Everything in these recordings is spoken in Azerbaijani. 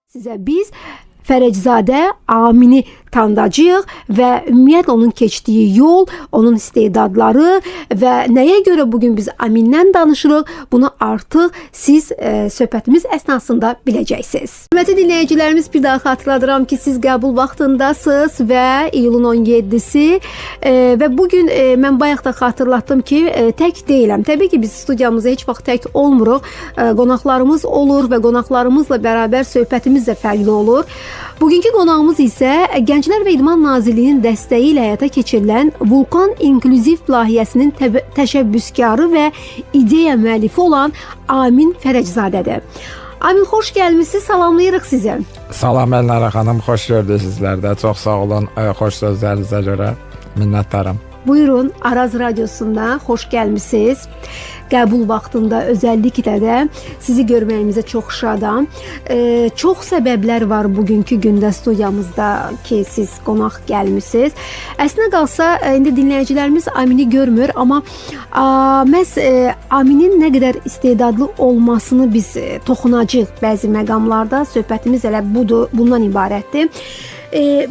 Sizə biz Fərəczadə Amini tanıdacağıq və ümumiyyətlə onun keçdiyi yol, onun istedadları və nəyə görə bugün biz Amindən danışırıq, bunu artıq siz söhbətimiz əsnasında biləcəksiniz. Hörmətli dinləyicilərimiz, bir daha xatırladıram ki, siz qəbul vaxtındasınız və iyulun 17-si və bugün mən bayaq da xatırlatdım ki, tək deyiləm. Təbii ki, biz studiyamızda heç vaxt tək olmuruq. Qonaqlarımız olur və qonaqlarımızla bərabər söhbətimiz də fərqli olur. Bugünkü qonağımız isə Gənclər və İdman Nazirliyinin dəstəyi ilə həyata keçirilən Vulkan İnklüziv layihəsinin təşəbbüskarı və ideya müəllifi olan Amin Fərəczadədir. Amin, xoş gəlmisiniz, salamlayırıq sizi. Salam Elnara xanım, xoş gördük sizlər də. Çox sağ olun, xoş sözlərinizə görə minnətdaram. Buyurun, Araz Radiosunda xoş gəlmisiniz. Qəbul vaxtında özəlliklə də sizi görməyimizə çox şadam. Çox səbəblər var bugünkü gündə studiyamızda ki, siz qonaq gəlmisiniz. Əslində qalsa, indi dinləyicilərimiz Amini görmür, amma məhz Aminin nə qədər istedadlı olmasını biz toxunacağıq bəzi məqamlarda. Söhbətimiz elə budur, bundan ibarətdir.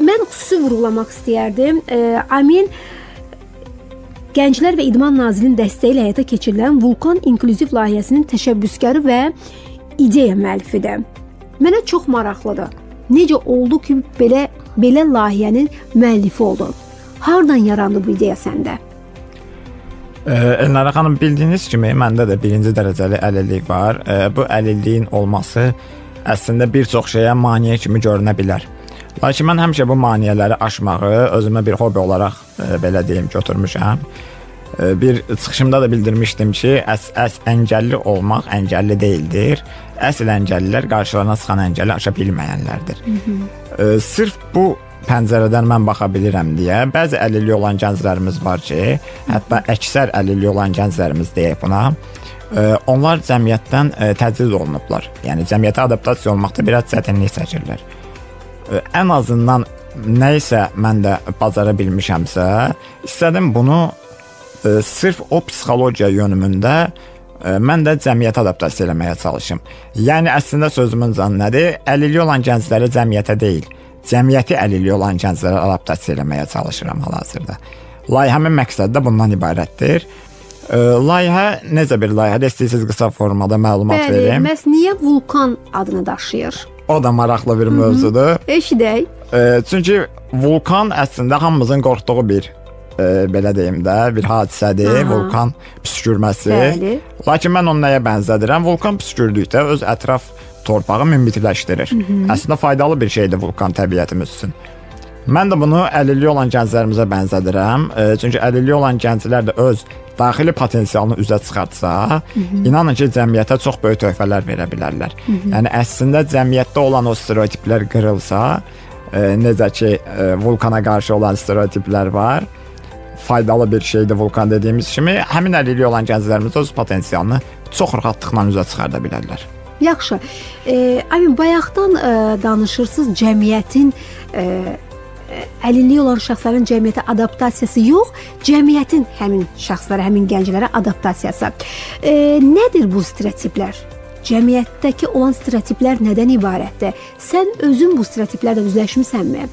Mən xüsusi vurğulamaq istəyərdim. Amin Gənclər və İdman Nazirliyinin dəstəyi ilə həyata keçirilən Vulkan İnklüziv layihəsinin təşəbbüskarı və ideya müəllifidir. Mənə çox maraqlıdır. Necə oldu ki, belə layihənin müəllifi oldun? Hardan yarandı bu ideya səndə? Elnara xanım, bildiyiniz kimi məndə də birinci dərəcəli əlillik var. Bu əlilliyin olması əslində bir çox şeyə maneə kimi görünə bilər. Lakin mən həmişə bu maneələri aşmağı özümə bir hobi olaraq belə deyim götürmüşəm. Bir çıxışımda da bildirmişdim ki, əngəlli olmaq əngəlli deyildir. Əsl əngəllilər qarşılarına çıxan əngəli aşa bilməyənlərdir. Sırf bu pəncərədən mən baxa bilirəm deyə bəzi əlilliyi olan gənclərimiz var ki, hətta əksər əlilliyi olan gənclərimiz deyək buna, onlar cəmiyyətdən təcrid olunublar. Yəni cəmiyyətə adaptasiya olmaqda biraz çətinlik çəkirlər. Ən azından nə isə mən də bacara bilmişəmsə, istədim bunu sırf o psixologiya yönümündə mən də cəmiyyətə adaptasiya eləməyə çalışım. Yəni əslində sözümün canı nədir? Əlilliyi olan gəncləri cəmiyyətə deyil, cəmiyyəti əlilliyi olan gənclərə adaptasiya eləməyə çalışıram hal-hazırda. Layihəmin məqsədi də bundan ibarətdir. Layihə necə bir layihədir? İstəyirsiniz qısa formada məlumat verim. Bəli, məhz niyə Vulkan adını daşıyır? O da maraqlı bir mövzudur. Eşidək. Çünki vulkan əslində hamımızın qorxduğu bir belə deyim də bir hadisədir. Vulkan püskürməsi. Bəli. Lakin mən onu nəyə bənzədirəm? Vulkan püskürdükdə öz ətraf torpağı münbitləşdirir. Əslində faydalı bir şeydir vulkan təbiətimiz üçün. Mən də bunu əlilliyi olan gənclərimizə bənzədirəm. Çünki əlilliyi olan gənclər də öz daxili potensialını üzə çıxartsa, inanın ki, cəmiyyətə çox böyük töhfələr verə bilərlər. Yəni əslində cəmiyyətdə olan o stereotiplər qırılsa, necə ki, vulkana qarşı olan stereotiplər var, faydalı bir şeydir vulkan dediyimiz kimi, həmin əlilliyi olan gənclərimiz öz potensialını çox rahatlıqla üzə çıxarda bilərlər. Yaxşı. Amin, bayaqdan danışırsınız cəmiyyətin əlilliyi olan şəxslərin cəmiyyətə adaptasiyası yox, cəmiyyətin həmin şəxslərə, həmin gənclərə adaptasiyası. Nədir bu stereotiplər? Cəmiyyətdəki olan stereotiplər nədən ibarətdir? Sən özün bu stereotiplərlə üzləşmisənmi?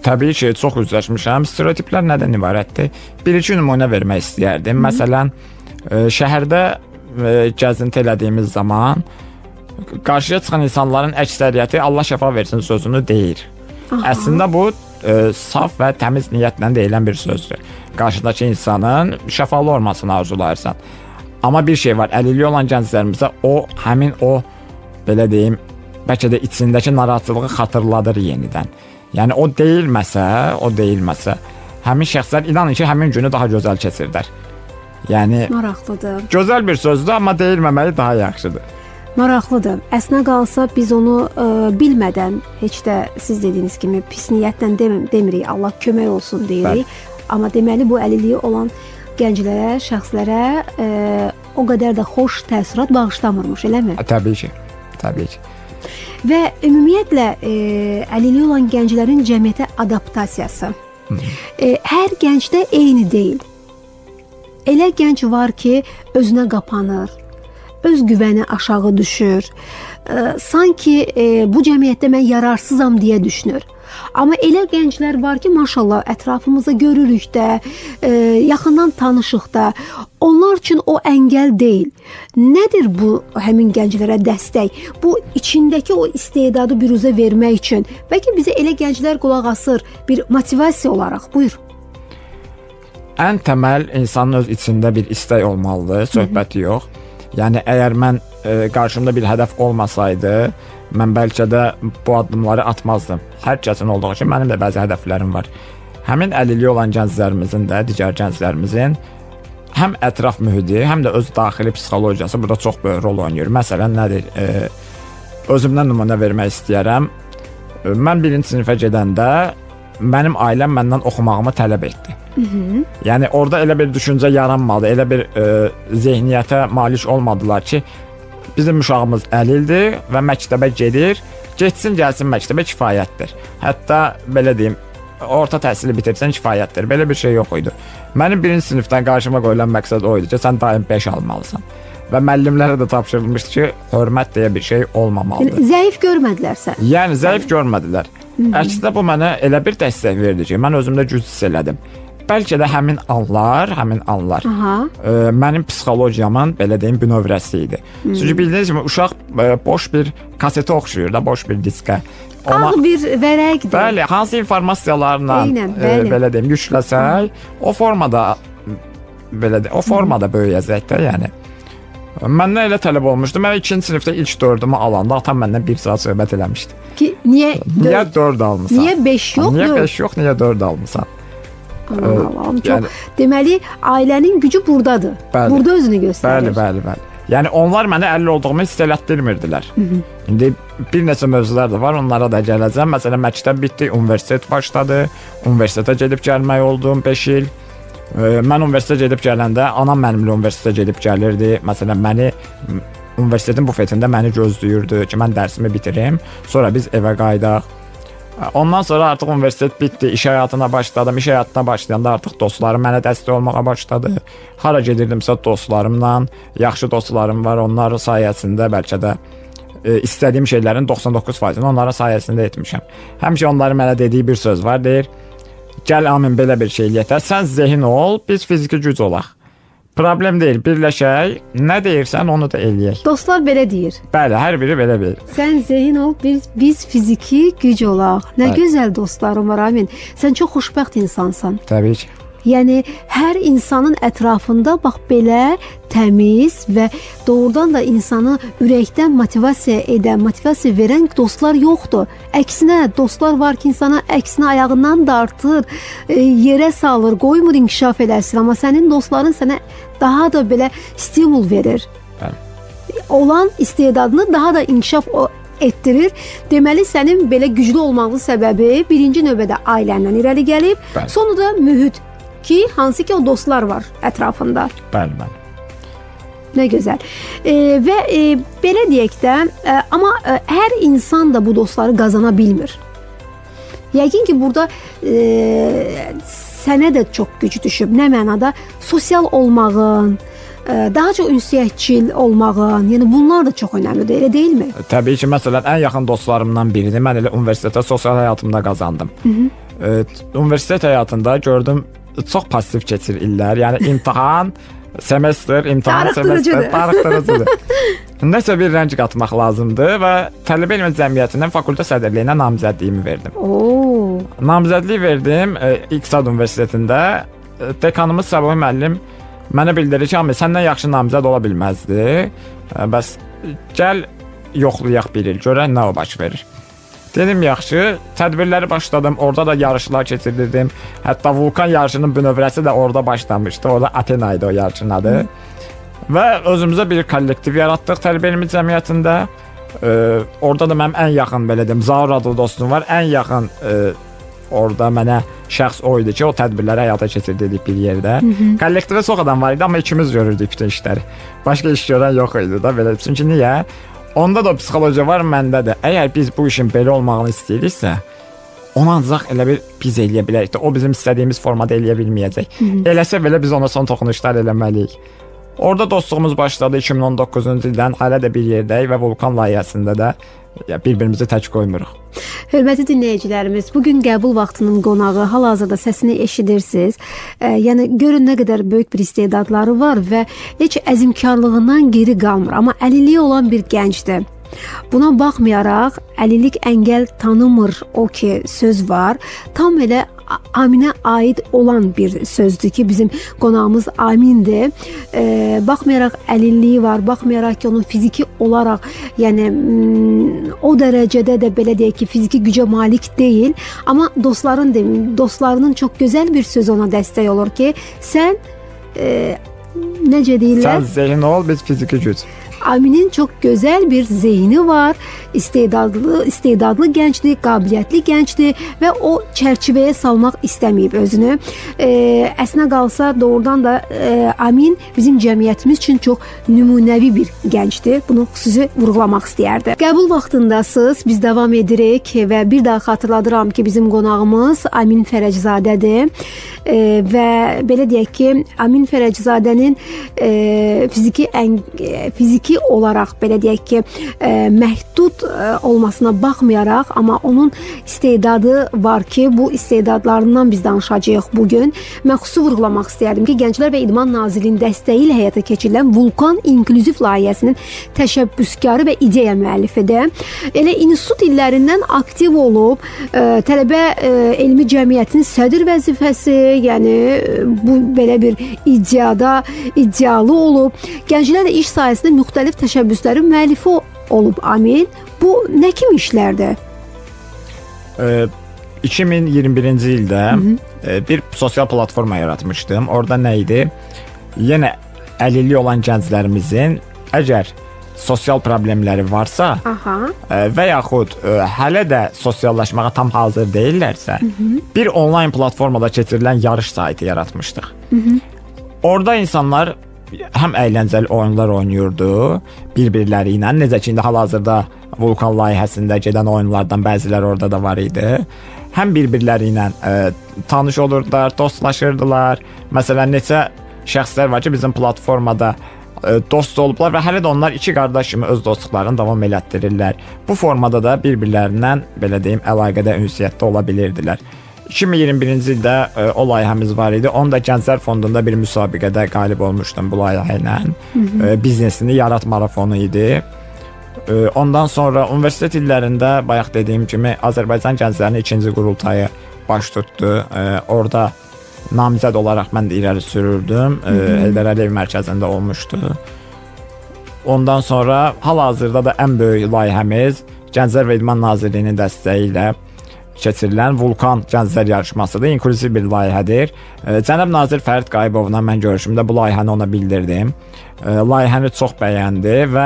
Təbii ki, çox üzləşmişəm. Stereotiplər nədən ibarətdir? Bir-iki nümunə vermək istəyərdim. Məsələn, şəhərdə gəzinti elədiyimiz zaman qarşıya çıxan insanların əksəriyyəti Allah şəfa versin sözünü deyir. Əslində bu saf və təmiz niyyətlə deyilən bir sözdür. Qarşıdakı insanın şəfalı olmasını arzulayırsan. Amma bir şey var, əlilliyi olan gənclərimizə həmin o belə deyim, bəlkə də içindəki narahatçılığı xatırladır yenidən. Yəni o deyilməsə, həmin şəxslər inanın ki, həmin günü daha gözəl keçirdilər. Yəni maraqlıdır. Gözəl bir sözdür, amma deyilməməyi daha yaxşıdır. Maraqlıdır. Əslində qalsa biz onu bilmədən, heç də siz dediyiniz kimi pis niyyətlə demirik, Allah kömək olsun deyirik. Amma deməli bu əlilliyi olan gənclərə, şəxslərə o qədər də xoş təəssürat bağışlamırmış, eləmi? Təbii ki, təbii ki. Və ümumiyyətlə əlilliyi olan gənclərin cəmiyyətə adaptasiyası hər gəncdə eyni deyil. Elə gənc var ki, özünə qapanır, öz güvəni aşağı düşür. Sanki bu cəmiyyətdə mən yararsızam deyə düşünür. Amma elə gənclər var ki, maşallah ətrafımızda görürük də, yaxından tanışıq da. Onlar üçün o əngəl deyil. Nədir bu həmin gənclərə dəstək? Bu içindəki o istedadı büruzə vermək üçün. Bəlkə bizə elə gənclər qulaq asır bir motivasiya olaraq. Buyur. Ən təməl insanın öz içində bir istək olmalıdır, söhbəti yox. Yəni əgər mən qarşımda bir hədəf olmasaydı, mən bəlkə də bu addımları atmazdım. Hər kəsin olduğu kimi mənim də bəzi hədəflərim var. Həmin əlilliyi olan gənclərimizin də, digər gənclərimizin həm ətraf mühiti, həm də öz daxili psixologiyası burada çox böyük rol oynayır. Məsələn, nədir? Özümdən nümunə vermək istəyərəm. Mən 1-ci sinifə gedəndə mənim ailəm məndən oxumağımı tələb etdi. Yəni orada elə bir düşüncə yaranmadı, elə bir zehniyyətə malik olmadılar ki, bizim uşağımız əlildir və məktəbə gedir, getsin, gəlsin məktəbə kifayətdir. Hətta belə deyim, orta təhsili bitirsən kifayətdir. Belə bir şey yox idi. Mənim 1-ci sinifdən qarşıma qoyulan məqsəd o idi ki, sən daim 5 almalısan. Və müəllimlərə də tapşırılmışdı ki, hörmət deyə bir şey olmamalıdır. Zəif görmədilər sən. Yəni zəif görmədilər. Əksinə bu mənə elə bir dəstək verdi ki, mən özümdə güc hiss elədim. Bəlkə də həmin anlar mənim psixologiyamın, belə deyim, bünövrəsi idi. Çünki bildiyiniz kimi uşaq boş bir kasetə oxşuyur da, boş bir diskə. Ağ bir vərəqdir. Bəli, hansı informasiyalarla belə deyim, yükləsək, o formada belə deyim, o formada böyüyəcək də, yəni. Məndən elə tələb olmuşdu. Mən 2-ci sinifdə ilk 4-ümü alanda atam məndən 1 saat söhbət eləmişdi. Ki niyə 4 almısan? Niyə 5 yox? Niyə 5 yox, niyə 4 almısan? Allahım, çox. Deməli, ailənin gücü burdadır. Burada özünü göstərir. Bəli. Yəni onlar mənə əlil olduğumu hiss elətdirmirdilər. İndi bir neçə mövzular da var, onlara da gələcəm. Məsələn, məktəb bitdi, universitet başladı. Universitetə gedib gəlmək oldum 5 il. Mən universitetə gedib gələndə anam mənimlə universitetə gedib gəlirdi. Məsələn, məni universitetin bufetində məni gözləyirdi ki, mən dərsimi bitirim, sonra biz evə qayıdaq. Ondan sonra artıq universitet bitdi, iş həyatına başladım. İş həyatına başlayanda artıq dostlarım mənə dəstək olmağa başladı. Hara gedirdimsə dostlarımla, yaxşı dostlarım var, onların sayəsində bəlkə də istədiyim şeylərin 99%-ni onların sayəsində etmişəm. Həmişə onların mənə dediyi bir söz var, deyir: "Gəl Amin, belə bir şey yetər. Sən zehin ol, biz fiziki güc olaq. Problem deyil, birləşək, nə deyirsən onu da eləyək." Dostlar belə deyir. Bəli, hər biri belə deyir. Sən zehin ol, biz fiziki güc olaq. Nə gözəl dostlarım var, Amin. Sən çox xoşbəxt insansan. Təbii ki. Yəni hər insanın ətrafında bax belə təmiz və doğrudan da insanı ürəkdən motivasiya edən, motivasiya verən dostlar yoxdur. Əksinə dostlar var ki, insana əksinə ayağından dartır, yerə salır, qoymur inkişaf eləsin, amma sənin dostların sənə daha da belə stimul verir. Bəli. Olan istedadını daha da inkişaf etdirir. Deməli sənin belə güclü olmağın səbəbi birinci növbədə ailəndən irəli gəlib, bəli, sonra da mühit ki, hansı ki o dostlar var ətrafında. Bəli. Nə gözəl. Və belə deyək də, amma hər insan da bu dostları qazana bilmir. Yəqin ki, burada sənə də çox güc düşüb. Nə mənada? Sosial olmağın, daha çox ünsiyyətçil olmağın, yəni bunlar da çox önəmlidir, elə deyilmi? Təbii ki, məsələn, ən yaxın dostlarımdan biridir. Mən elə universitetdə sosial həyatımda qazandım. Universitet həyatında gördüm, çox pasiv keçir illər. Yəni imtahan, semestr, darıxdırıcıdır. Nəsə bir rəng qatmaq lazımdır və tələbə elmə cəmiyyətindən fakültə sədrliyinə namizədliyimi verdim. Namizədlik verdim İqtisad Universitetində. Dekanımız Səbuhi müəllim mənə bildirir ki, səndən yaxşı namizəd ola bilməzdi. Bəs gəl yoxlayaq bir il, görək nə o baş verir. Dedim, yaxşı, tədbirləri başladım, orada da yarışlar keçirdirdim. Hətta vulkan yarışının bünövrəsi də orada başlamışdı. Orada Athena idi o yarışın adı. Və özümüzə bir kollektiv yaratdıq tələbə elmi cəmiyyətində. Orada da mənim ən yaxın, belə deyim, Zaur adlı dostum var. Ən yaxın orada mənə şəxs o idi ki, o tədbirləri həyata keçirdirdik bir yerdə. Kollektivdə çox adam var idi, amma ikimiz görürdük bütün işləri. Başqa iş görən yox idi da, belə. Çünki niyə? Onda da psixologiya var, məndə də. Əgər biz bu işin belə olmağını istəyiriksə, onu ancaq elə bir biz eləyə bilərik də. O bizim istədiyimiz formada eləyə bilməyəcək. Eləsə belə biz ona son toxunuşlar eləməliyik. Orada dostluğumuz başladı 2019-cu ildən. Hələ də bir yerdəyik və Vulkan layihəsində də bir-birimizi tək qoymuruq. Hörmətli dinləyicilərimiz, bu gün qəbul vaxtının qonağı, hal-hazırda səsini eşidirsiniz. Yəni görün nə qədər böyük bir istedadları var və heç əzmkarlığından geri qalmır, amma əlilliyi olan bir gəncdir. Buna baxmayaraq əlillik əngəl tanımır o ki söz var. Tam elə Aminə aid olan bir sözdür ki, bizim qonağımız Amindir. Baxmayaraq əlilliyi var, baxmayaraq ki onun fiziki olaraq, yəni o dərəcədə də belə deyək ki, fiziki gücə malik deyil, amma dostlarının çox gözəl bir sözü ona dəstək olur ki, sən necə deyirlər? Sən zehin ol, biz fiziki güc. Aminin çox gözəl bir zehni var, istedadlı gəncdir, qabiliyyətli gəncdir və o çərçivəyə salmaq istəməyib özünü. Əsnə qalsa doğrudan da Amin bizim cəmiyyətimiz üçün çox nümunəvi bir gəncdir. Bunu xüsusi vurğulamaq istəyərdim. Qəbul vaxtındasınız, biz davam edirik və bir daha xatırladıram ki, bizim qonağımız Amin Fərəczadədir və belə deyək ki, Amin Fərəczadənin fiziki olaraq belə deyək ki, məhdud olmasına baxmayaraq, amma onun istedadı var ki, bu istedadlarından biz danışacağıq bu gün. Mən xüsusi vurğulamaq istərdim ki, Gənclər və İdman Nazirliyinin dəstəyi ilə həyata keçirilən Vulkan İnklüziv layihəsinin təşəbbüskarı və ideya müəllifidir. Elə institut illərindən aktiv olub, tələbə elmi cəmiyyətin sədr vəzifəsi, yəni bu belə bir iddialı olub. Gənclərlə iş sahəsində müxtəlif təşəbbüslərin müəllifi olub Amin. Bu nə kimi işlərdir? 2021-ci ildə bir sosial platforma yaratmışdım. Orada nə idi? Yenə əlilliyi olan gənclərimizin əgər sosial problemləri varsa və yaxud hələ də sosiallaşmağa tam hazır deyillərsə, bir onlayn platformada keçirilən yarış saytı yaratmışdıq. Orada insanlar həm əyləncəli oyunlar oynayırdı bir-birləri ilə. Necə ki, indi hal-hazırda Vulkan layihəsində gedən oyunlardan bəziləri orada da var idi. Həm bir-birləri ilə tanış olurdular, dostlaşırdılar. Məsələn, neçə şəxslər var ki, bizim platformada dost olublar və hələ də onlar iki qardaş kimi öz dostluqlarını davam elətdirirlər. Bu formada da bir-birlərindən, belə deyim, əlaqədə, ünsiyyətdə ola bilirdilər. 2021-ci ildə o layihəmiz var idi. Onu da Gənclər Fondunda bir müsabiqədə qalib olmuşdum bu layihə ilə. Biznesini yarat marafonu idi. Ondan sonra universitet illərində bayaq dediyim kimi Azərbaycan gənclərinin ikinci qurultayı baş tutdu. Orada namizəd olaraq mən də irəli sürürdüm. Heydər Əliyev mərkəzində olmuşdu. Ondan sonra hal-hazırda da ən böyük layihəmiz Gənclər və İdman Nazirliyinin dəstəyi ilə keçirilən Vulkan Gənclər yarışmasıdır. İnklüziv bir layihədir. Cənab nazir Fərid Qayıbovla mən görüşümdə bu layihəni ona bildirdim. Layihəni çox bəyəndi və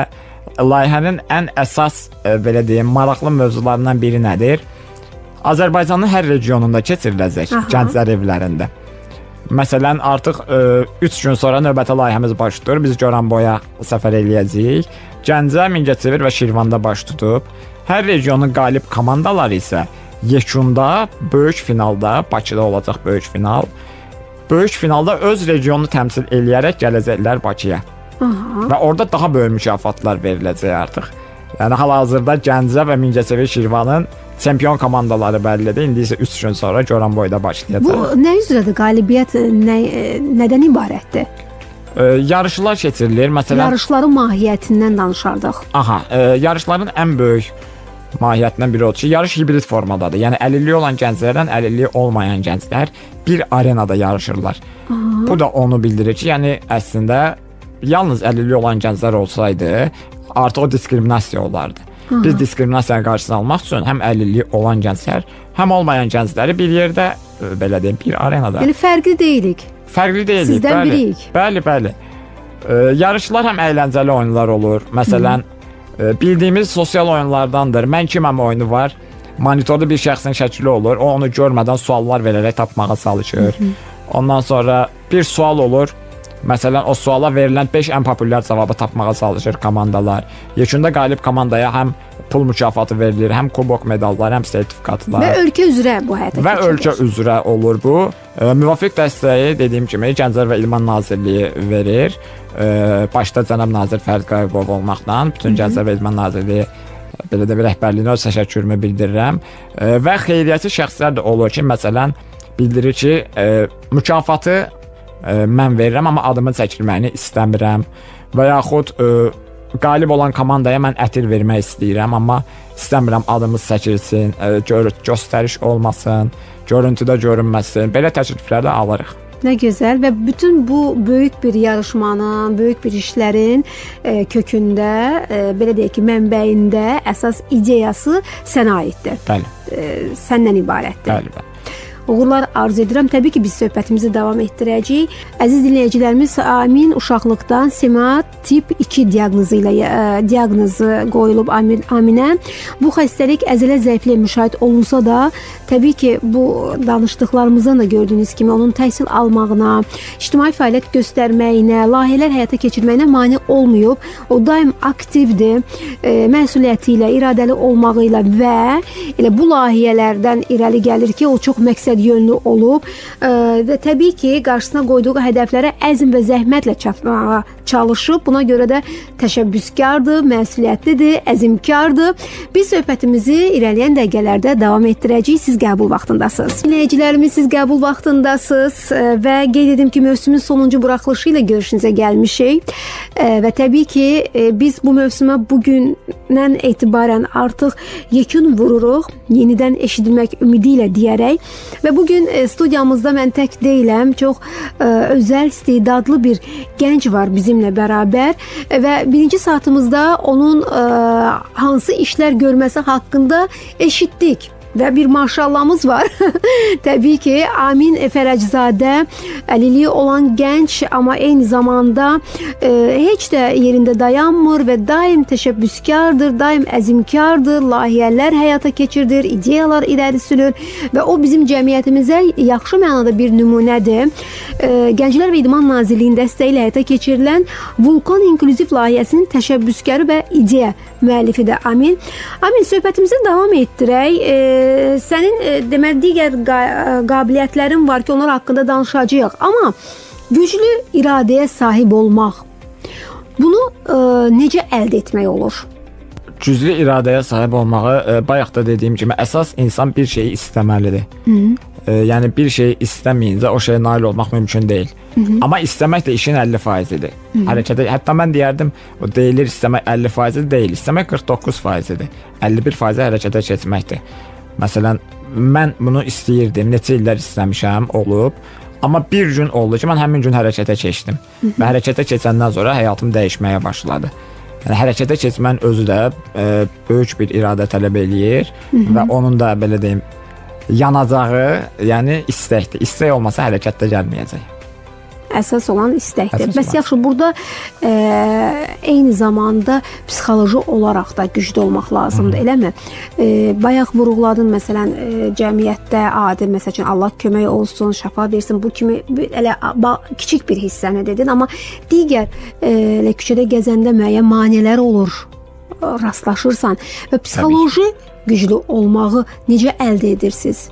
layihənin ən əsas belə deyim maraqlı mövzularından biri nədir? Azərbaycanın hər regionunda keçiriləcək gənclər evlərində. Məsələn, artıq 3 gün sonra növbəti layihəmiz baş tutur. Biz Goranboya səfər eləyəcəyik. Gəncə, Mingəçevir və Şirvanda baş tutub. Hər regionun qalib komandaları isə yekunda böyük finalda, Bakıda olacaq böyük final. Böyük finalda öz regionunu təmsil eləyərək gələcəklər Bakıya. Və orada daha böyük mükafatlar veriləcək artıq. Yəni hal-hazırda Gəncə və Mingəçevir Şirvanın çempion komandaları bəllidir. İndi isə 3 gün sonra Goranboyda başlayacaq. Bu nə üzrədir? Qalibiyyət nədən ibarətdir? Yarışlar keçirilir. Məsələn, yarışların mahiyyətindən danışardıq. Yarışların ən böyük mahiyyətindən biri odur ki, yarış hibrid formadadır. Yəni əlilliyi olan gənclərdən əlilliyi olmayan gənclər bir arenada yarışırlar. Bu da onu bildirir ki, yəni əslində yalnız əlilliyi olan gənclər olsaydı, artıq o diskriminasiya olardı. Biz diskriminasiyanın qarşısını almaq üçün həm əlilliyi olan gənclər, həm olmayan gəncləri bir yerdə, belə deyim, bir arenada. Yəni fərqli deyilik. Fərqli deyilik. Sizdən biriyik. Bəli. Yarışlar həm əyləncəli oyunlar olur. Məsələn, bildiyimiz sosial oyunlardandır. Mən kiməm oyunu var. Monitorda bir şəxsin şəkli olur. O onu görmədən suallar verərək tapmağa çalışır. Ondan sonra bir sual olur. Məsələn, o suala verilən 5 ən populyar cavabı tapmağa çalışır komandalar. Yekunda qalib komandaya həm pul mükafatı verilir, həm kubok medallar, həm sertifikatlar. Və ölkə üzrə bu həyata keçirilir. Və ölkə üzrə olur bu. Müvafiq dəstəyi dediyim kimi Gənclər və İdman Nazirliyi verir. başda cənab nazir Fərid Qayıbov olmaqla bütün Gənclər və İdman Nazirliyi belə də bir rəhbərliyinə öz təşəkkürümü bildirirəm. Və xeyriyyəçi şəxslər də olur ki, məsələn, bildirir ki, mükafatı mən verirəm, amma adımın çəkilməyini istəmirəm və yaxud qalib olan komandaya mən ətir vermək istəyirəm, amma istəmirəm adımız çəkilsin, göstəriş olmasın, görüntüdə görünməsin. Belə təkliflər də alırıq. Nə gözəl və bütün bu böyük bir yarışmanın, böyük bir işlərin kökündə, belə deyək ki, mənbəyində əsas ideyası sənə aiddir. Bəli. Səndən ibarətdir. Bəli, bəli. Uğurlar arzu edirəm. Təbii ki, biz söhbətimizi davam etdirəcəyik. Əziz dinləyicilərimiz, Amin uşaqlıqdan SMA tip 2 diaqnozu qoyulub Aminə. Bu xəstəlik əzələ zəifliyi müşahidə olunsa da, təbii ki, bu danışdıqlarımızdan da gördüyünüz kimi onun təhsil almağına, ictimai fəaliyyət göstərməyinə, layihələr həyata keçirməyinə mane olmayıb. O daim aktivdir, məsuliyyəti ilə, iradəli olmağı ilə və elə bu layihələrdən irəli gəlir ki, o çox məqsəd yönlü olub və təbii ki, qarşısına qoyduğu hədəflərə əzm və zəhmətlə çatmağa çalışıb. Buna görə də təşəbbüskardır, məsuliyyətlidir, əzmkardır. Biz söhbətimizi irəliyən dəqiqələrdə davam etdirəcəyik. Siz qəbul vaxtındasınız. Dinləyicilərimiz, siz qəbul vaxtındasınız və qeyd edim ki, mövsümün sonuncu buraxılışı ilə görüşünüzə gəlmişik və təbii ki, biz bu mövsümə bugündən etibarən artıq yekun vururuq, yenidən eşidilmək ümidi ilə deyərək və bugün studiyamızda mən tək deyiləm, çox özəl, istedadlı bir gənc var bizimlə bərabər və birinci saatımızda onun hansı işlər görməsi haqqında eşitdik. Və bir maşallahımız var. Təbii ki, Amin Fərəczadə əlilliyi olan gənc, amma eyni zamanda heç də yerində dayanmır və daim təşəbbüskardır, daim əzmkardır, layihələr həyata keçirdir, ideyalar irəli sürür və o bizim cəmiyyətimizə yaxşı mənada bir nümunədir. Gənclər və İdman Nazirliyinin dəstəyi ilə həyata keçirilən Vulkan İnklüziv layihəsinin təşəbbüskarı və ideya müəllifidir Amin. Amin, söhbətimizə davam etdirək. Sənin deməli digər qabiliyyətlərin var ki, onlar haqqında danışacağıq. Amma güclü iradəyə sahib olmaq, bunu necə əldə etmək olur? Güclü iradəyə sahib olmağı bayaq da dediyim kimi əsas insan bir şeyi istəməlidir. Yəni bir şeyi istəməyincə o şeyə nail olmaq mümkün deyil. Amma istəmək də işin 50%-idir. Hərəkətə, hətta mən deyərdim, o deyilir istəmək 50% deyil, istəmək 49%-dir. 51% hərəkətə keçməkdir. Məsələn, mən bunu istəyirdim, neçə illər istəmişəm, olub. Amma bir gün oldu ki, mən həmin gün hərəkətə keçdim. Və hərəkətə keçəndən sonra həyatım dəyişməyə başladı. Yəni hərəkətə keçmənin özü də böyük bir iradə tələb eləyir və onun da belə deyim yanacağı, yəni istəkdir. İstək olmasa hərəkət də gəlməyəcək. Əsas olan istəkdir. Bəs yaxşı, burada eyni zamanda psixoloji olaraq da güclü olmaq lazımdır, eləmi? Bayaq vurğuladın, məsələn, cəmiyyətdə adi, məsəl üçün, Allah kömək olsun, şəfa versin, bu kimi elə kiçik bir hissəni dedin, amma digər küçədə gəzəndə müəyyən maneələr olur, rastlaşırsan və psixoloji güclü olmağı necə əldə edirsiniz?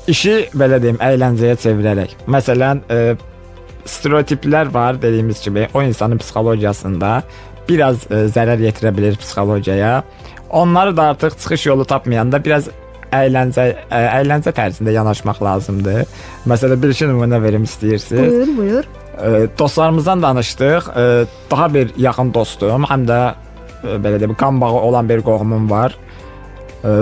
İşi belə deyim, əyləncəyə çevirərək. Məsələn, stereotiplər var dediyimiz kimi, o insanın psixologiyasında biraz zərər yetirə bilir psixologiyaya. Onları da artıq çıxış yolu tapmayanda biraz əyləncə tərzində yanaşmaq lazımdır. Məsələn, bir iki nümunə verim istəyirsiniz. Buyur. Dostlarımızdan danışdıq. Daha bir yaxın dostum, həm də belə deyim, qan bağı olan bir qohumum var.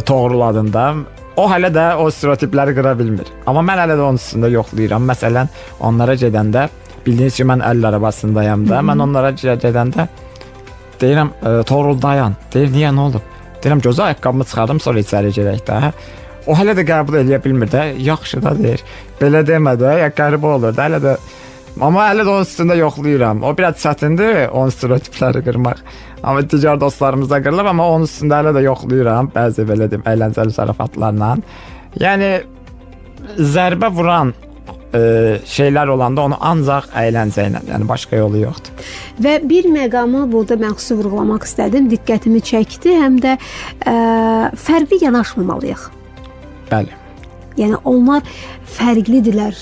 Toğrul adında. O hələ də o stereotipləri qıra bilmir. Amma mən hələ də onun üstündə yoxlayıram. Məsələn, onlara gedəndə, bildiyiniz ki, mən 50 arabasındayam da, mən onlara gedəndə deyirəm, Toğrul dayan. Deyir, niyə, nə olub? Deyirəm, gözə ayaqqabımı çıxardım, sonra içəri gedək də. O hələ də qəbul eləyə bilmir də, yaxşı da deyir. Belə demə də, ya qəribə olur da, hələ də. Amma hələ də onun üstündə yoxlayıram. O biraz çətindir, onun stereotipləri qırmaq. Amma digər dostlarımızda qırılıb, amma onun üstündə hələ də yoxlayıram. Bəzi belə deyim, əyləncəli zarafatlarla. Yəni zərbə vuran şeylər olanda onu ancaq əyləncə ilə, yəni başqa yolu yoxdur. Və bir məqamı burada mən xüsusi vurğulamaq istədim, diqqətimi çəkdi, həm də fərqli yanaşmamalıyıq. Bəli. Yəni onlar fərqlidirlər.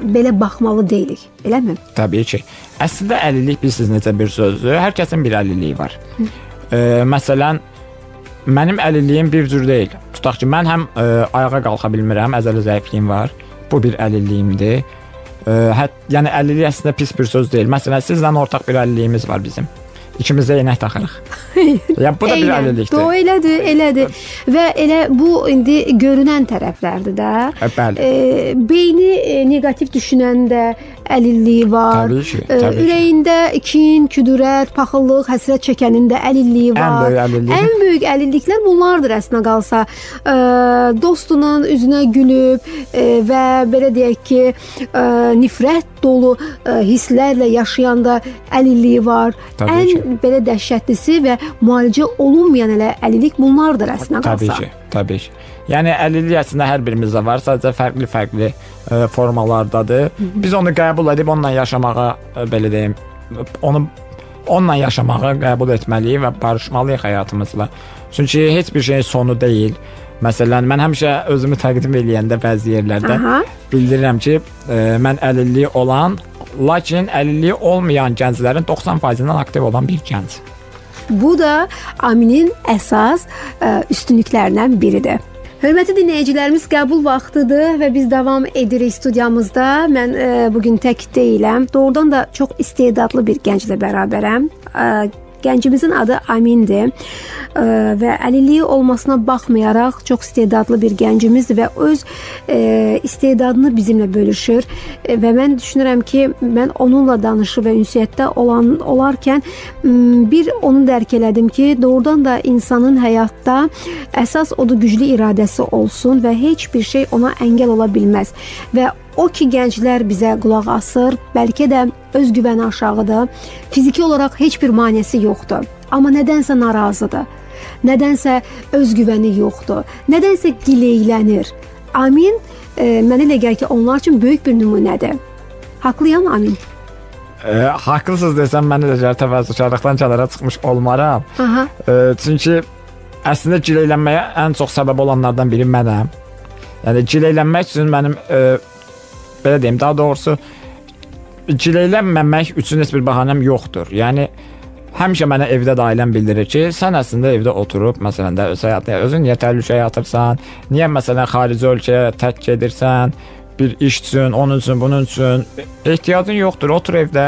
belə baxmalı deyilik, eləmi? Təbii ki. Əslində əlillik bilirsiniz necə bir sözdür. Hər kəsin bir əlilliyi var. Məsələn, mənim əlilliyim bir cür deyil. Tutaq ki, mən həm ayağa qalxa bilmirəm, əzəli zəifliyim var. Bu bir əlilliyimdir. Yəni əlillik əslində pis bir söz deyil. Məsələn, sizlə ortaq bir əlilliyimiz var bizim. İkimiz də eynək taxırıq. Yəni bu da bir əlillikdir. O elədir. Və elə bu indi görünən tərəflərdir də. Bəli. Beyni neqativ düşünəndə əlilliyi var. Təbii ki. Ürəyində kin, küdürət, paxıllıq, həsrət çəkənin də əlilliyi var. Ən böyük əlilliklər bunlardır əslində qalsa. Dostunun üzünə gülüb və belə deyək ki, nifrət dolu hisslərlə yaşayanda əlilliyi var. Ən belə dəhşətlisi və müalicə olunmayan elə əlillik bunlardır əslində qalsa. Təbii ki. Yəni əlillik əslində hər birimizdə var, sadəcə fərqli formalardadır. Biz onu qəbul edib onunla yaşamağa belə deyim, onunla yaşamağa qəbul etməliyik və barışmalıyıq həyatımızla. Çünki heç bir şeyin sonu deyil. Məsələn, mən həmişə özümü təqdim eləyəndə bəzi yerlərdə bildirirəm ki, mən əlilliyi olan, lakin əlilliyi olmayan gənclərin 90%-dən aktiv olan bir gənc. Bu da Aminin əsas üstünlüklərindən biridir. Hörmətli dinləyicilərimiz, qəbul vaxtıdır və biz davam edirik studiyamızda. Mən bugün tək deyiləm. Doğrudan da çox istedadlı bir gənclə bərabərəm. Gəncimizin adı Amindir və əlilliyi olmasına baxmayaraq çox istedadlı bir gəncimizdir və öz istedadını bizimlə bölüşür və mən düşünürəm ki, mən onunla danışıb və ünsiyyətdə olarkən bir onu dərk elədim ki, doğrudan da insanın həyatda əsas odur güclü iradəsi olsun və heç bir şey ona əngəl ola bilməz və o ki, gənclər bizə qulaq asır, bəlkə də özgüvəni aşağıdır, fiziki olaraq heç bir maneəsi yoxdur, amma nədənsə narazıdır, nədənsə özgüvəni yoxdur, nədənsə gileylənir. Amin, mənə elə gəlir ki, onlar üçün böyük bir nümunədir. Haqlıyam, Amin? Haqlısınız desəm, mən elə gəlir təvəzzükarlıqdan kənara çıxmış olmaram. Çünki əslində gileylənməyə ən çox səbəb olanlardan biri mənəm. Yəni gileylənmək üçün mənim belə deyim, daha doğrusu gileylənməmək üçün heç bir bəhanəm yoxdur. Yəni həmişə mənə evdə də ailəm bildirir ki, sən əslində evdə oturub, məsələn də öz həyatında özün niyə təhlükəyə atırsan? Niyə məsələn xarici ölkəyə tək gedirsən? Bir iş üçün, onun üçün, bunun üçün ehtiyacın yoxdur. Otur evdə,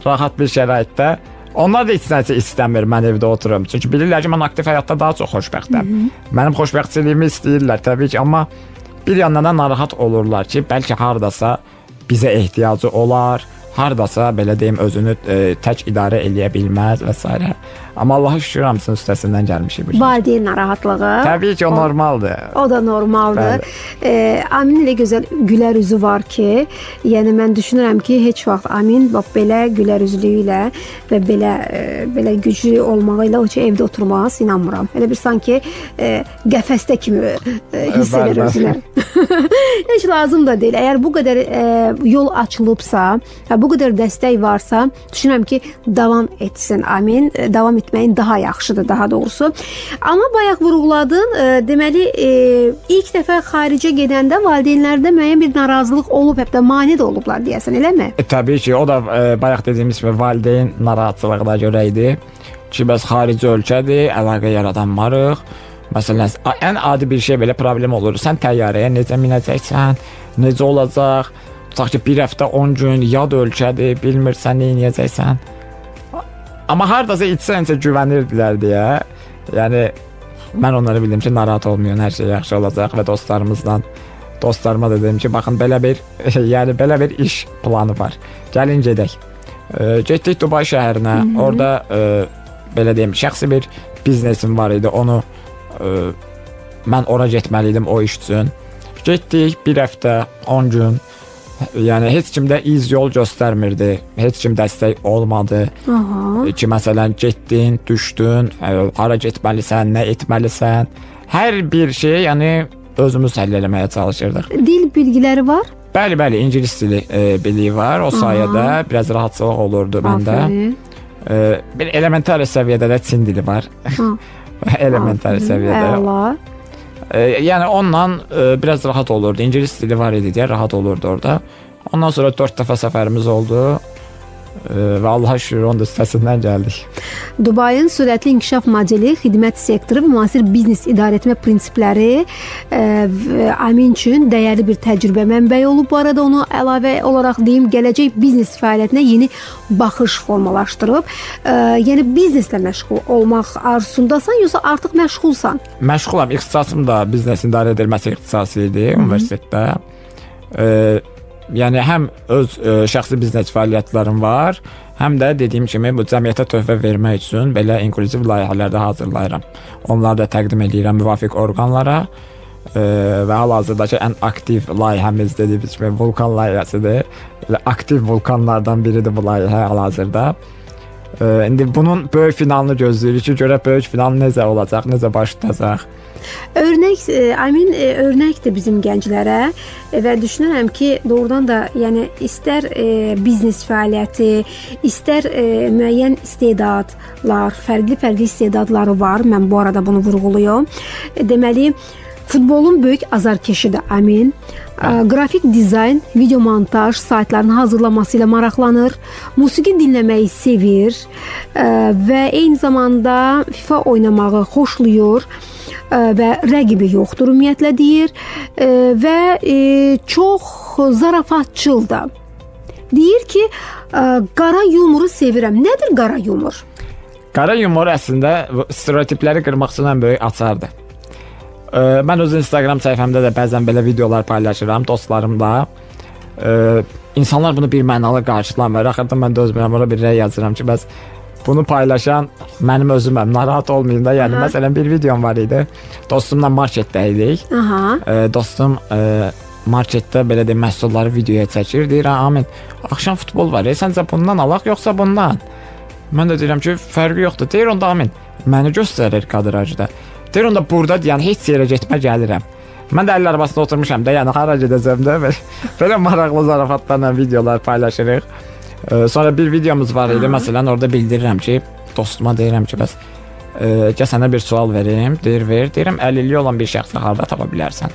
rahat bir şəraitdə. Onlar da heç istəmir mən evdə oturum. Çünki bilirlər ki, mən aktiv həyatda daha çox xoşbəxtəm. Mənim xoşbəxtçiliyimi istəyirlər təbii ki, amma bir yandan da narahat olurlar ki, bəlkə hardasa bizə ehtiyacı olar, hardasa belə deyim özünü tək idarə eləyə bilməz və s. Amma Allaha şükür hamısının üstəsindən gəlmişik. Valideyn narahatlığı. Təbii ki, o normaldır. O da normaldır. Amin elə gözəl gülər üzü var ki, yəni mən düşünürəm ki, heç vaxt Amin bax belə gülər üzlüyü ilə və belə güclü olmağı ilə o ki, evdə oturmağa inanmıram. Elə bir sanki qəfəsdə kimi hiss edir özünü. Heç lazım da deyil. Əgər bu qədər yol açılıbsa, bu qədər dəstək varsa, düşünürəm ki, davam etsin Amin. Davam etməyin daha yaxşıdır, daha doğrusu. Amma bayaq vurğuladın, deməli ilk dəfə xaricə gedəndə valideynlərdə müəyyən bir narazılıq olub, hətta mane də olublar deyəsən, eləmi? Təbii ki, o da bayaq dediyimiz kimi valideyn narahatlığına görə idi. Ki, bəs xarici ölkədir, əlaqə yaradanmarıq. Məsələn, ən adi bir şey belə problem olur. Sən təyyarəyə necə minəcəksən, necə olacaq? Tutaq ki, bir həftə 10 gün yad ölkədir, bilmirsən, nə edəcəksən? Amma hardasa içsə güvənirdilər deyə. Yəni mən onlara bildim ki, narahat olmayın, hər şey yaxşı olacaq və dostlarıma da dedim ki, baxın belə bir iş planı var. Gəlin gedək. Getdik Dubay şəhərinə. Orada belə deyim, şəxsi bir biznesim var idi. Onu mən ora getməli idim o iş üçün. Getdik bir həftə, 10 gün. Yəni heç kimdə iz yol göstərmirdi. Heç kim dəstək olmadı. Ki məsələn getdin, düşdün, hara getməlisən, nə etməlisən. Hər bir şey yəni özümüz həll etməyə çalışırdıq. Dil bilgiləri var? Bəli, ingilis dili biliyi var. O sayədə biraz rahatçılıq olurdu məndə. Bir elementar səviyyədə də Çin dili var. Elementar səviyyədə. Əla. Yəni onunla biraz rahat olurdu. İngilis dili var idi deyə rahat olurdu orada. Ondan sonra 4 dəfə səfərimiz oldu. Və Allaha şükür onun da üstəsindən gəldik. Dubayın sürətli inkişaf modeli, xidmət sektoru və müasir biznes idarə etmə prinsipləri Amin üçün dəyərli bir təcrübə mənbəyi olub. Bu arada onu əlavə olaraq deyim, gələcək biznes fəaliyyətinə yeni baxış formalaşdırıb. Yəni bizneslə məşğul olmaq arzusundasan, yoxsa artıq məşğulsan? Məşğulam. İxtisasım da biznes idarə edilməsi ixtisası idi universitetdə. Yəni həm öz şəxsi biznes fəaliyyətlərim var, həm də dediyim kimi bu cəmiyyətə töhfə vermək üçün belə inklüziv layihələrdə hazırlayıram. Onları da təqdim edirəm müvafiq orqanlara və hal-hazırdakı ən aktiv layihəmiz dediyimiz kimi vulkan layihəsidir. Belə aktiv vulkanlardan biridir bu layihə hal-hazırda. İndi bunun böyük finalını gözləyirik ki, görək böyük final necə olacaq, necə baş tutacaq. Örnək, Amin örnəkdir bizim gənclərə və düşünürəm ki, doğrudan da yəni istər biznes fəaliyyəti, istər müəyyən istedadlar, fərqli istedadları var. Mən bu arada bunu vurğuluyum. Deməli, futbolun böyük azarkeşidir Amin. Qrafik dizayn, video montaj saytlarının hazırlaması ilə maraqlanır. Musiqi dinləməyi sevir və eyni zamanda FIFA oynamağı xoşlayır və rəqibi yoxdur ümumiyyətlə deyir və çox zarafatçıldır. Deyir ki, qara yumoru sevirəm. Nədir qara yumor? Qara yumor əslində stereotipləri qırmaq üçün ən böyük açardır. Mən öz Instagram səhifəmdə də bəzən belə videolar paylaşıram dostlarımla. İnsanlar bunu bir mənalı qarşılamır. Axırda mən də özümə ora bir rəy yazıram ki, bəs bunu paylaşan mənim özüməm. Narahat olmayın da. Yəni məsələn bir videom var idi. Dostumla marketdə idik. Dostum marketdə belə deyim məhsulları videoya çəkir. Deyir, Amin, axşam futbol var. Səncə bundan alaq yoxsa bundan? Mən də deyirəm ki, fərqi yoxdur. Deyir, onda Amin, məni göstərir kadrajda. Deyir, onda burada yəni heç yerə getmə gəlirəm. Mən də əllər arabasında oturmuşam da, yəni hara gedəcəm də belə maraqlı zarafatlarla videolar paylaşırıq. Sonra bir videomuz var idi, məsələn orada bildirirəm ki, dostuma deyirəm ki, bəs gəl sənə bir sual verim. Deyir, ver. Deyirəm, əlilliyi olan bir şəxsi harda tapa bilərsən?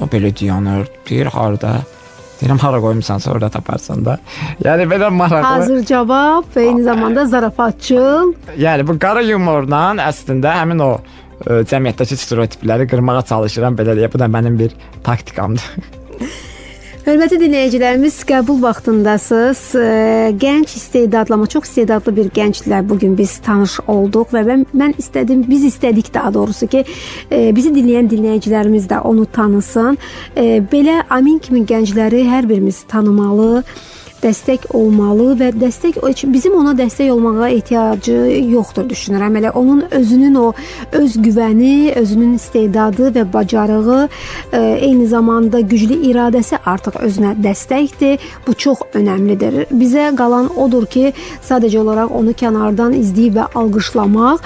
O belə dayanır, deyir, harda? Deyirəm, hara qoymusansa orada taparsan da. Yəni belə maraqlı. Hazır cavab və eyni zamanda zarafatçıl. Yəni bu qara yumorla əslində həmin o cəmiyyətdəki stereotipləri qırmağa çalışıram, belə deyə. Bu da mənim bir taktikamdır. Hörmətli dinləyicilərimiz, qəbul vaxtındasınız. Gənc istedadlı, amma çox istedadlı bir gənclə bugün biz tanış olduq və mən istədim, biz istədik daha doğrusu ki, bizi dinləyən dinləyicilərimiz də onu tanısın. Belə Amin kimi gəncləri hər birimiz tanımalı, dəstək olmalı və bizim ona dəstək olmağa ehtiyacı yoxdur düşünürəm. Elə onun özünün o öz güvəni, özünün istedadı və bacarığı, eyni zamanda güclü iradəsi artıq özünə dəstəkdir. Bu çox önəmlidir. Bizə qalan odur ki, sadəcə olaraq onu kənardan izləyib və alqışlamaq.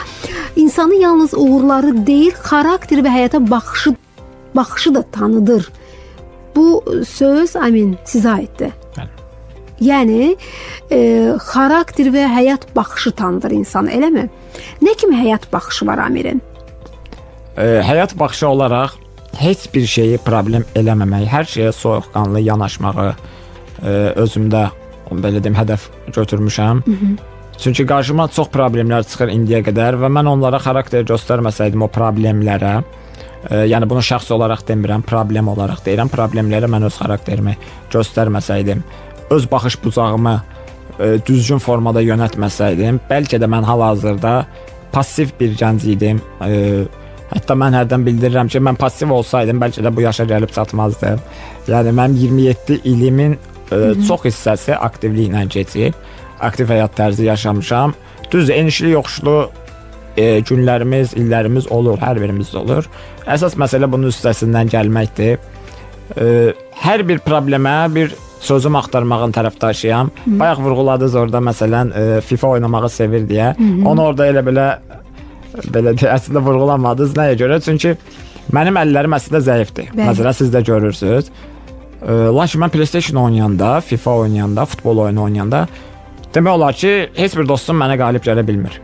İnsanı yalnız uğurları deyil, xarakter və həyata baxışı da tanıdır. Bu söz Amin sizə aiddir. Yəni xarakter və həyat baxışı tanıdır insanı, eləmi? Nə kimi həyat baxışı var Amirin? Həyat baxışı olaraq heç bir şeyi problem eləməmək, hər şeyə soyuqqanlı yanaşmağı özümdə belə deyim hədəf götürmüşəm. Çünki qarşıma çox problemlər çıxır indiyə qədər və mən onlara xarakter göstərməsəydim o problemlərə, yəni bunu şəxsi olaraq demirəm, problem olaraq deyirəm, problemlərə mən öz xarakterimi göstərməsəydim, öz baxış bucağımı düzgün formada yönətməsəydim, bəlkə də mən hal-hazırda passiv bir gənc idim. Hətta mən hərdən bildirirəm ki, mən passiv olsaydım, bəlkə də bu yaşa gəlib çatmazdım. Yəni mənim 27 ilimin çox hissəsi aktivliklə keçib. Aktiv həyat tərzi yaşamışam. Düz enişli, yoxuşlu günlərimiz, illərimiz olur, hər birimiz olur. Əsas məsələ bunun üstəsindən gəlməkdir. Hər bir problemə bir sözüm axtarmağın tərəfdaşıyam. Bayaq vurğuladınız orada məsələn FIFA oynamağı sevir deyə. Onu orada elə belə əslində vurğulamadınız. Nəyə görə? Çünki mənim əllərim əslində zəifdir. Məsələn siz də görürsüz. Lakin mən PlayStation oynayanda, FIFA oynayanda, futbol oyunu oynayanda demək olar ki, heç bir dostum mənə qalib gələ bilmir.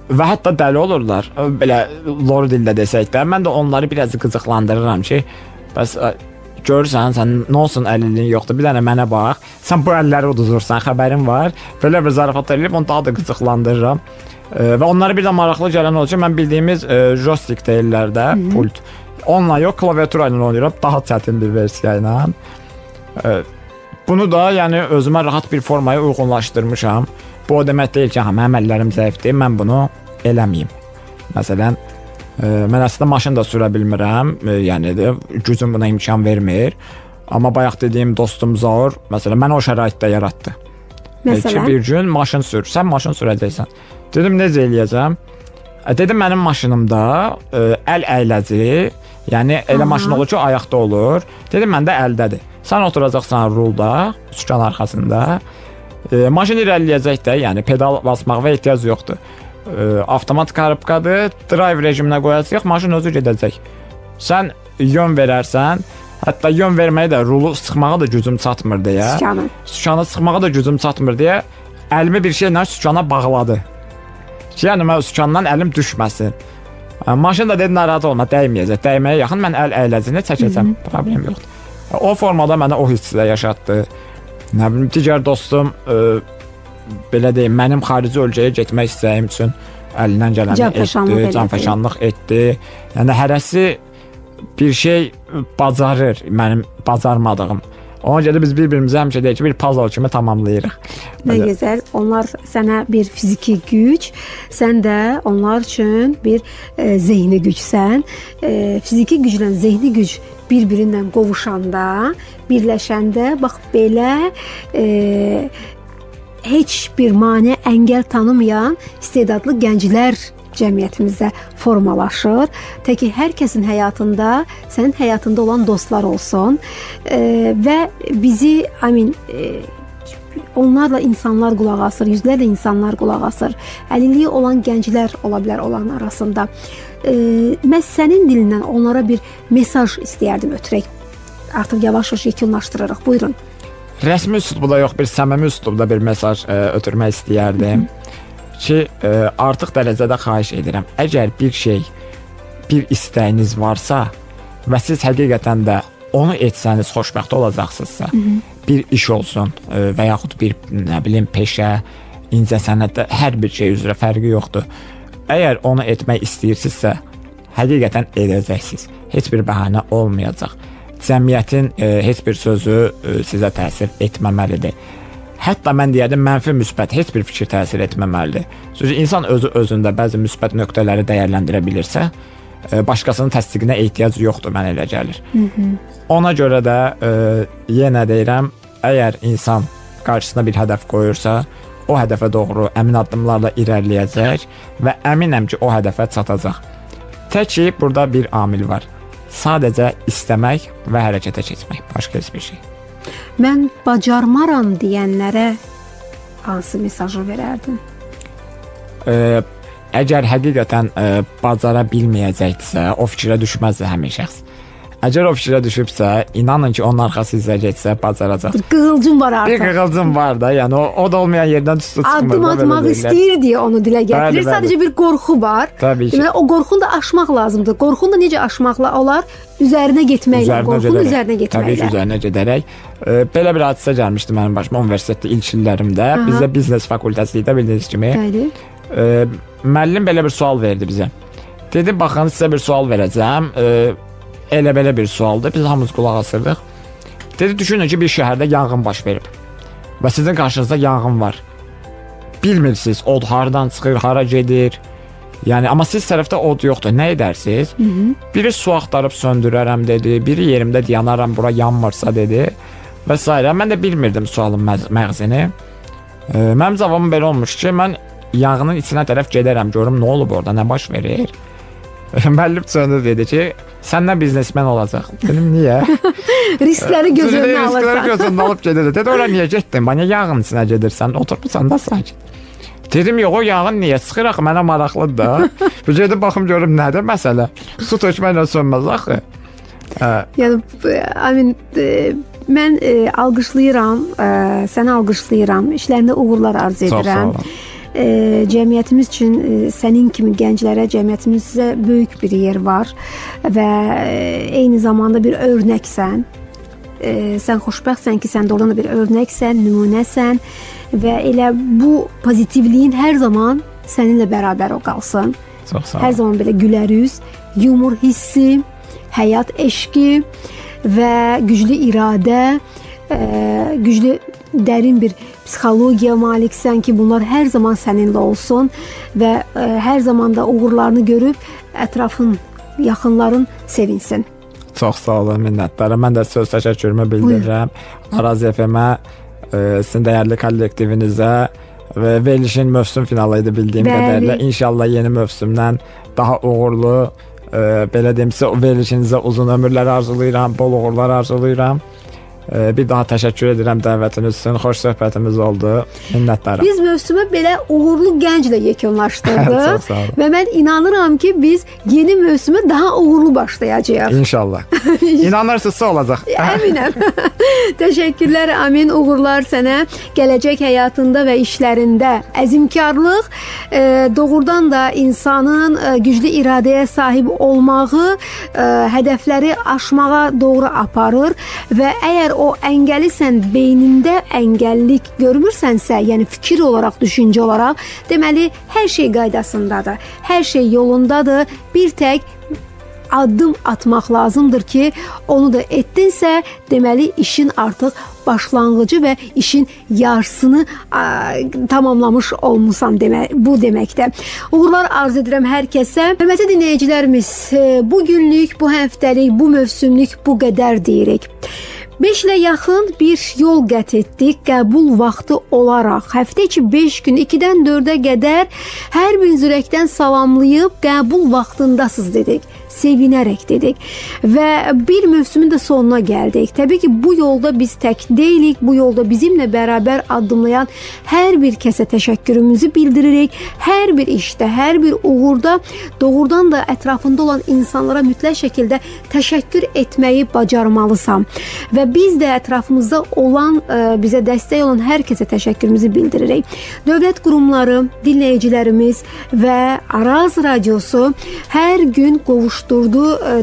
Və hətta dəli olurlar. Belə lor dildə desək də, mən də onları biraz qıcıqlandırıram ki, bəs görürsən, sən nə olsun əlilliyin yoxdur, bir dənə mənə bax, sən bu əlləri uduzursan, xəbərin var. Belə bir zarafat eləyib onu daha da qıcıqlandırıram. Və onlara bir də maraqlı gələn olacaq, mən bildiyimiz joystick deyirlər də, pult. Onunla yox, klaviatura ilə oynayıram, daha çətin bir versiya ilə. Bunu da yəni özümə rahat bir formaya uyğunlaşdırmışam. Bu o demək deyil ki, mənim əllərim zəifdir, mən bunu eləməyim. Məsələn, mən əslində maşın da sürə bilmirəm, yəni gücüm buna imkan vermir. Amma bayaq dediyim dostum Zaur, məsələn, mən o şəraitdə yaratdı. Ki, bir gün maşın sür, sən maşın sürəcəksən. Dedim, necə eləyəcəm? Dedim, mənim maşınımda əl əyləci, yəni elə maşın olur ki, ayaqda olur. Dedim, məndə əldədir. Sən oturacaqsan rulda, sükan arxasında. Maşın irəliləyəcək də, yəni pedal basmağa ehtiyac yoxdur. Avtomat korobkadır, drive rejiminə qoyacaq, maşın özü gedəcək. Sən yön verərsən, hətta yön verməyə də rulu sıxmağa da gücüm çatmır deyə. Sükanı sıxmağa da gücüm çatmır deyə əlimi bir şeylə sükana bağladı. Ki, yəni mən sükandan əlim düşməsin. Maşın da dedi, narahat olma, dəyməyəcək. Dəyməyə yaxın mən əl əyləcini çəkəcəm, problem yoxdur. O formada mənə o hissi də yaşatdı. Nə bilim, digər dostum belə deyim, mənim xarici ölkəyə getmək istəyim üçün əlindən gələni etdi, canfəşanlıq etdi. Yəni hərəsi bir şey bacarır, mənim bacarmadığım. Ona görə biz bir-birimizə həmişə deyək ki, bir puzzle kimi tamamlayırıq. Nə gözəl. Onlar sənə bir fiziki güc, sən də onlar üçün bir zehni gücsən. Fiziki güclə zehni güc bir-birindən qovuşanda, birləşəndə, bax belə heç bir mane, əngəl tanımayan istedadlı gənclər cəmiyyətimizdə formalaşır. Tək ki, hər kəsin həyatında, sənin həyatında olan dostlar olsun və bizi, onlarla insanlar qulaq asır, yüzlərlə insanlar qulaq asır. Əlilliyi olan gənclər ola bilər onların arasında. Mən sənin dilindən onlara bir mesaj istəyərdim ötürək. Artıq yavaş-yavaş yekunlaşdırırıq. Buyurun. Rəsmi üslubda yox, bir səmimi üslubda bir mesaj ötürmək istəyərdim. Ki, artıq dərəcədə xahiş edirəm. Əgər bir şey, bir istəyiniz varsa və siz həqiqətən də onu etsəniz xoşbəxt olacaqsınızsa, bir iş olsun və yaxud bir, nə bilim, peşə, incəsənətdə hər bir şey üzrə fərqi yoxdur. Əgər onu etmək istəyirsinizsə, həqiqətən edəcəksiniz. Heç bir bəhanə olmayacaq. Cəmiyyətin heç bir sözü sizə təsir etməməlidir. Hətta mən deyərdim, mənfi müsbət heç bir fikir təsir etməməlidir. Çünki insan özü-özündə bəzi müsbət nöqtələri dəyərləndirə bilirsə, başqasının təsdiqinə ehtiyac yoxdur, mənə elə gəlir. Ona görə də yenə deyirəm, əgər insan qarşısına bir hədəf qoyursa, o hədəfə doğru əmin addımlarla irəliləyəcək və əminəm ki, o hədəfə çatacaq. Tək ki, burada bir amil var. Sadəcə istəmək və hərəkətə keçmək. Başqa heç bir şey. Mən bacarmaram deyənlərə hansı mesajı verərdin? Əgər həqiqətən bacara bilməyəcəksə, o fikrə düşməzsə həmin şəxs. Əgər o fikrə düşübsə, inanın ki, onun arxası izə getsə, bacaracaq. Bir qığılcım var artıq. Bir qığılcım var da, yəni o da olmayan yerdən üstü çıxmır. Addım atmaq istəyir deyə onu dilə gətirir. Sadəcə bir qorxu var. Təbii ki. Deməli, o qorxunu da aşmaq lazımdır. Qorxunu da necə aşmaqla olar? Üzərinə getməklə, qorxunun üzərinə getməklə. Təbii ki, üzərinə gedərək. Belə bir hadisə gəlmişdi mənim başıma universitetdə ilk illərimdə. Bizdə biznes fakültəsi idi, bildiyiniz kimi. Bəli. Müəllim belə bir sual verdi bizə. Dedi, baxın, sizə bir sual verəcəm. Elə-belə bir sualdır. Biz hamımız qulaq asırdıq. Dedi, düşünün ki, bir şəhərdə yanğın baş verib və sizin qarşınızda yanğın var. Bilmirsiniz, od hardan çıxır, hara gedir. Yəni, amma siz tərəfdə od yoxdur. Nə edərsiniz? Biri su axtarıb söndürərəm dedi, biri yerimdə dayanaram, bura yanmırsa dedi və s. Mən də bilmirdim sualın məğzini. Mənim cavabım belə olmuş ki, mən yanğının içinə tərəf gedərəm, görüm nə olub orada, nə baş verir. Müəllim söndü dedi ki, səndən biznesmen olacaq. Dedim, niyə? Riskləri göz önünə alırsan. Riskləri göz önünə alıp gedir. Dedi, ora niyə getdin? Bana yağın içinə gedirsən, oturmuşsan da sakin. Dedim, yox, o yağın niyə çıxır axı, mənə maraqlıdır da. Bu gedib baxım görüm nədir məsələ. Su tökməklə sönməz axı. Yəni, mən alqışlayıram, səni alqışlayıram, işlərində uğurlar arzu edirəm. Çox sağ olun. Cəmiyyətimiz üçün sənin kimi gənclərə cəmiyyətimizdə böyük bir yer var və eyni zamanda bir örnəksən. sən xoşbəxtsən ki, sən də oradan da bir örnəksən, nümunəsən və elə bu pozitivliyin hər zaman səninlə bərabər o qalsın. Çox sağ ol. Hər zaman belə gülərüz, yumor hissi, həyat eşqi və güclü iradə, güclü dərin bir psixologiya maliksən ki, bunlar hər zaman səninlə olsun və hər zaman da uğurlarını görüb ətrafın, yaxınların sevinsin. Çox sağ olun, minnətdaram. Mən də söz təşəkkürümü bildirirəm. Araz FM-ə, sizin dəyərli kollektivinizə və verilişin mövsüm finalı idi bildiyim qədərilə. İnşallah yeni mövsümdən daha uğurlu, belə deyim sizə, verilişinizə uzun ömürlər arzulayıram, bol uğurlar arzulayıram. Bir daha təşəkkür edirəm dəvətiniz üçün. Xoş söhbətimiz oldu. Minnətdaram. Biz mövsümü belə uğurlu gənclə yekunlaşdırdıq. Çox sağ olun. Və mən inanıram ki, biz yeni mövsümü daha uğurlu başlayacağıq. İnşallah. İnanırsınızsa olacaq. Əminəm. Təşəkkürlər, amin. Uğurlar sənə gələcək həyatında və işlərində. Əzmkarlıq doğrudan da insanın güclü iradəyə sahib olmağı, hədəfləri aşmağa doğru aparır və əgər o əngəlisən, beynində əngəllik görmürsənsə, yəni fikir olaraq, düşüncə olaraq, deməli hər şey qaydasındadır. Hər şey yolundadır. Bir tək addım atmaq lazımdır ki, onu da etdinsə, deməli işin artıq başlanğıcı və işin yarısını tamamlamış olmusan bu deməkdir. Uğurlar arzu edirəm hər kəsə. Hörmətli dinləyicilərimiz, bu günlük, bu həftəlik, bu mövsümlük bu qədər deyirik. 5 ilə yaxın bir yol qət etdik qəbul vaxtı olaraq. Həftə içi 5 gün 2-dən 4-ə qədər hər birinizi ürəkdən salamlayıb qəbul vaxtındasınız dedik. Sevinərək dedik və bir mövsümün də sonuna gəldik. Təbii ki, bu yolda biz tək deyilik, bu yolda bizimlə bərabər addımlayan hər bir kəsə təşəkkürümüzü bildiririk. Hər bir işdə, hər bir uğurda doğrudan da ətrafında olan insanlara mütləq şəkildə təşəkkür etməyi bacarmalısan və biz də ətrafımızda olan, bizə dəstək olan hər kəsə təşəkkürümüzü bildiririk. Dövlət qurumları, dinləyicilərimiz və Araz Radiosu hər gün qovuşdurdu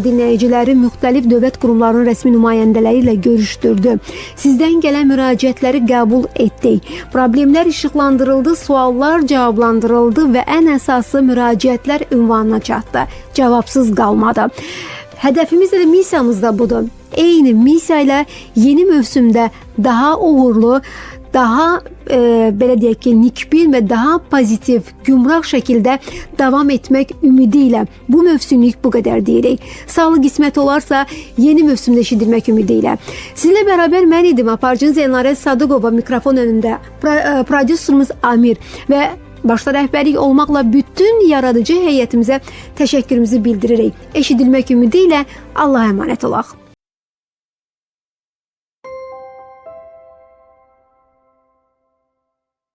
dinləyiciləri müxtəlif dövlət qurumlarının rəsmi nümayəndələri ilə görüşdürdü. Sizdən gələn müraciətləri qəbul etdik. Problemlər işıqlandırıldı, suallar cavablandırıldı və ən əsası müraciətlər ünvanına çatdı. Cavabsız qalmadı. Hədəfimiz də missiyamız da budur. Eyni missiya ilə yeni mövsümdə daha uğurlu, daha belə deyək ki, nikbin və daha pozitiv, gümrah şəkildə davam etmək ümidi ilə bu mövsümlük bu qədər deyirik. Sağlıq qismət olarsa yeni mövsümdə eşidilmək ümidi ilə. Sizinlə bərabər mən idim, aparıcınız Elnarə Sadıqova, mikrofon önündə, prodüserimiz Amir və başda rəhbərlik olmaqla bütün yaradıcı heyətimizə təşəkkürümüzü bildiririk. Eşidilmək ümidi ilə Allah'a əmanət olaq.